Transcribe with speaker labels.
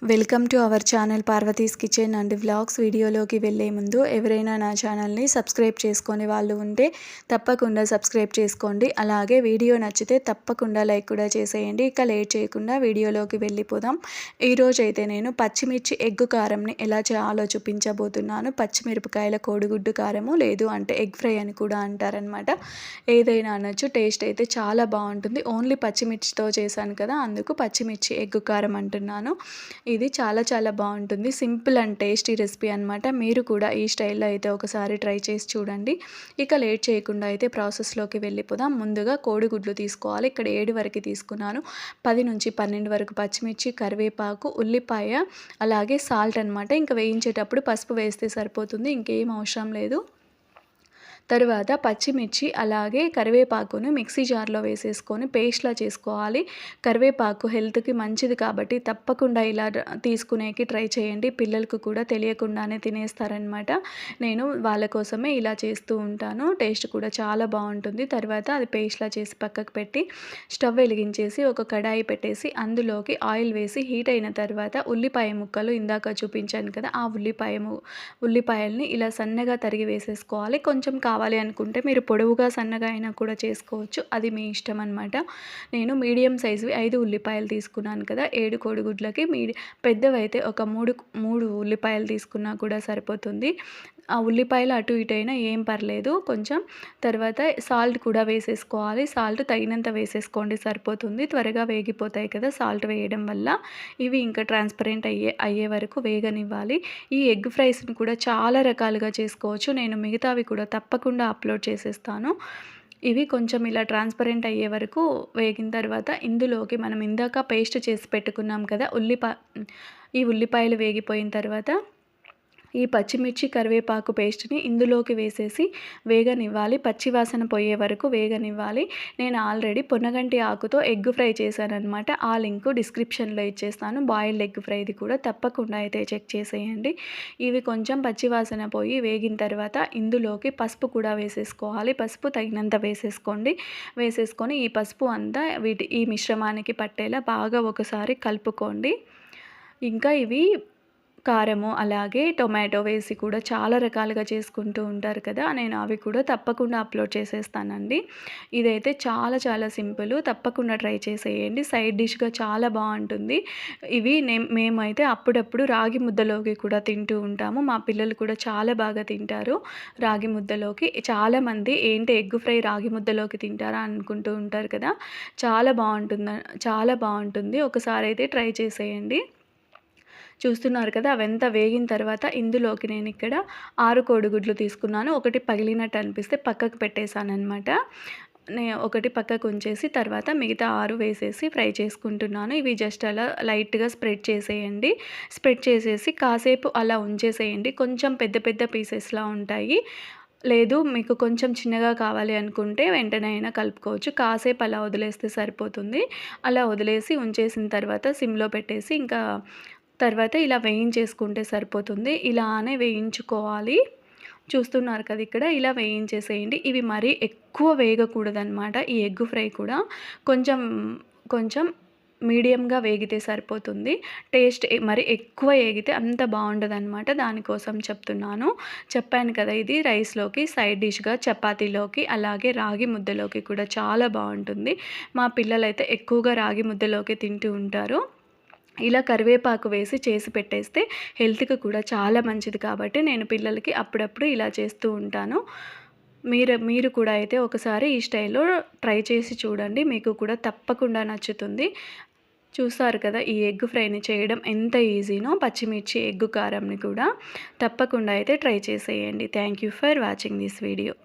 Speaker 1: Welcome to our channel Parvati's kitchen and vlogs. వీడియోలోకి వెళ్ళే ముందు ఎవరైనా నా ఛానల్ని సబ్స్క్రైబ్ చేసుకొని వాళ్ళు ఉంటే తప్పకుండా సబ్స్క్రైబ్ చేసుకోండి. అలాగే వీడియో నచ్చితే తప్పకుండా లైక్ కూడా చేసేయండి. ఇక లేట్ చేయకుండా వీడియోలోకి వెళ్ళిపోదాం. ఈరోజు అయితే నేను పచ్చిమిర్చి ఎగ్గు కారంని ఎలా చేయాలో చూపించబోతున్నాను. పచ్చిమిరపకాయల కోడిగుడ్డు కారము, లేదు అంటే ఎగ్ ఫ్రై అని కూడా అంటారనమాట. ఏదైనా అనొచ్చు. టేస్ట్ అయితే చాలా బాగుంటుంది. ఓన్లీ పచ్చిమిర్చితో చేశాను కదా, అందుకు పచ్చిమిర్చి ఎగ్గు కారం అంటున్నాను. ఇది చాలా బాగుంటుంది. సింపుల్ అండ్ టేస్టీ రెసిపీ అనమాట. మీరు కూడా ఈ స్టైల్లో అయితే ఒకసారి ట్రై చేసి చూడండి. ఇక లేట్ చేయకుండా అయితే ప్రాసెస్లోకి వెళ్ళిపోదాం. ముందుగా కోడిగుడ్లు తీసుకోవాలి. ఇక్కడ 7 వరకు తీసుకున్నాను. 10 నుంచి 12 వరకు పచ్చిమిర్చి, కరివేపాకు, ఉల్లిపాయ, అలాగే సాల్ట్ అనమాట. ఇంకా వేయించేటప్పుడు పసుపు వేస్తే సరిపోతుంది, ఇంకేం అవసరం లేదు. తరువాత పచ్చిమిర్చి అలాగే కరివేపాకును మిక్సీ జార్లో వేసేసుకొని పేస్ట్లా చేసుకోవాలి. కరివేపాకు హెల్త్కి మంచిది కాబట్టి తప్పకుండా ఇలా తీసుకునేకి ట్రై చేయండి. పిల్లలకు కూడా తెలియకుండానే తినేస్తారనమాట. నేను వాళ్ళ కోసమే ఇలా చేస్తూ ఉంటాను. టేస్ట్ కూడా చాలా బాగుంటుంది. తర్వాత అది పేస్ట్లా చేసి పక్కకు పెట్టి స్టవ్ వెలిగించేసి ఒక కడాయి పెట్టేసి అందులోకి ఆయిల్ వేసి హీట్ అయిన తర్వాత ఉల్లిపాయ ముక్కలు ఇందాక చూపించాను కదా, ఆ ఉల్లిపాయల్ని ఇలా సన్నగా తరిగి వేసేసుకోవాలి. కొంచెం కావాలి అనుకుంటే మీరు పొడవుగా సన్నగా అయినా కూడా చేసుకోవచ్చు, అది మీ ఇష్టం అనమాట. నేను మీడియం సైజువి 5 ఉల్లిపాయలు తీసుకున్నాను కదా, 7 కోడిగుడ్లకి. పెద్దవైతే ఒక 3 ఉల్లిపాయలు తీసుకున్నా కూడా సరిపోతుంది. ఆ ఉల్లిపాయలు అటు ఇటు అయినా ఏం పర్లేదు. కొంచెం తర్వాత సాల్ట్ కూడా వేసేసుకోవాలి. సాల్ట్ తగినంత వేసేసుకోండి, సరిపోతుంది. త్వరగా వేగిపోతాయి కదా సాల్ట్ వేయడం వల్ల. ఇవి ఇంకా ట్రాన్స్పరెంట్ అయ్యే వరకు వేగనివ్వాలి. ఈ ఎగ్ ఫ్రైస్ని కూడా చాలా రకాలుగా చేసుకోవచ్చు. నేను మిగతావి కూడా తప్పకుండా అప్లోడ్ చేసేస్తాను. ఇవి కొంచెం ఇలా ట్రాన్స్పరెంట్ అయ్యే వరకు వేగిన తర్వాత ఇందులోకి మనం ఇందాక పేస్ట్ చేసి పెట్టుకున్నాం కదా, ఈ ఉల్లిపాయలు వేగిపోయిన తర్వాత ఈ పచ్చిమిర్చి కరివేపాకు పేస్ట్ని ఇందులోకి వేసేసి వేగనివ్వాలి. పచ్చివాసన పోయే వరకు వేగనివ్వాలి. నేను ఆల్రెడీ పొన్నగంటి ఆకుతో ఎగ్ ఫ్రై చేశానమాట. ఆ లింక్ డిస్క్రిప్షన్లో ఇచ్చేస్తాను. బాయిల్డ్ ఎగ్ ఫ్రైది కూడా తప్పకుండా అయితే చెక్ చేసేయండి. ఇవి కొంచెం పచ్చివాసన పోయి వేగిన తర్వాత ఇందులోకి పసుపు కూడా వేసేసుకోవాలి. పసుపు తగినంత వేసేసుకోండి. వేసేసుకొని ఈ పసుపు అంతా ఈ మిశ్రమానికి పట్టేలా బాగా ఒకసారి కలుపుకోండి. ఇంకా ఇవి కారము అలాగే టొమాటో వేసి కూడా చాలా రకాలుగా చేసుకుంటూ ఉంటారు కదా, నేను అవి కూడా తప్పకుండా అప్లోడ్ చేసేస్తానండి. ఇదైతే చాలా సింపుల్. తప్పకుండా ట్రై చేసేయండి. సైడ్ డిష్గా చాలా బాగుంటుంది. ఇవి మేమైతే అప్పుడప్పుడు రాగి ముద్దలోకి కూడా తింటూ ఉంటాము. మా పిల్లలు కూడా చాలా బాగా తింటారు రాగి ముద్దలోకి. చాలామంది ఏంటి ఎగ్ ఫ్రై రాగి ముద్దలోకి తింటారా అనుకుంటూ ఉంటారు కదా, చాలా బాగుంటుంది. ఒకసారి అయితే ట్రై చేసేయండి. చూస్తున్నారు కదా, అవంతా వేగిన తర్వాత ఇందులోకి నేను ఇక్కడ 6 కోడిగుడ్లు తీసుకున్నాను. ఒకటి పగిలినట్టు అనిపిస్తే పక్కకు పెట్టేశానమాట. ఒకటి పక్కకు ఉంచేసి తర్వాత మిగతా 6 వేసేసి ఫ్రై చేసుకుంటున్నాను. ఇవి జస్ట్ అలా లైట్గా స్ప్రెడ్ చేసేయండి. స్ప్రెడ్ చేసేసి కాసేపు అలా ఉంచేసేయండి. కొంచెం పెద్ద పీసెస్లా ఉంటాయి. లేదు మీకు కొంచెం చిన్నగా కావాలి అనుకుంటే వెంటనే అయినా కలుపుకోవచ్చు. కాసేపు అలా వదిలేస్తే సరిపోతుంది. అలా వదిలేసి ఉంచేసిన తర్వాత సిమ్లో పెట్టేసి ఇంకా తర్వాత ఇలా వేయించేసుకుంటే సరిపోతుంది. ఇలానే వేయించుకోవాలి. చూస్తున్నారు కదా, ఇక్కడ ఇలా వేయించేసేయండి. ఇవి మరీ ఎక్కువ వేగకూడదనమాట. ఈ ఎగ్ ఫ్రై కూడా కొంచెం మీడియంగా వేగితే సరిపోతుంది. టేస్ట్ మరి ఎక్కువ వేగితే అంత బాగుండదనమాట. దానికోసం చెప్పాను కదా, ఇది రైస్లోకి సైడ్ డిష్గా, చపాతీలోకి అలాగే రాగి ముద్దలోకి కూడా చాలా బాగుంటుంది. మా పిల్లలైతే ఎక్కువగా రాగి ముద్దలోకి తింటూ ఉంటారు. ఇలా కరివేపాకు వేసి చేసి పెట్టేస్తే హెల్త్కి కూడా చాలా మంచిది కాబట్టి నేను పిల్లలకి అప్పుడప్పుడు ఇలా చేస్తూ ఉంటాను. మీరు కూడా అయితే ఒకసారి ఈ స్టైల్లో ట్రై చేసి చూడండి. మీకు కూడా తప్పకుండా నచ్చుతుంది. చూసారు కదా, ఈ ఎగ్ ఫ్రైని చేయడం ఎంత ఈజీనో. పచ్చిమిర్చి ఎగ్ కారంని కూడా తప్పకుండా అయితే ట్రై చేసేయండి. Thank you for watching this video.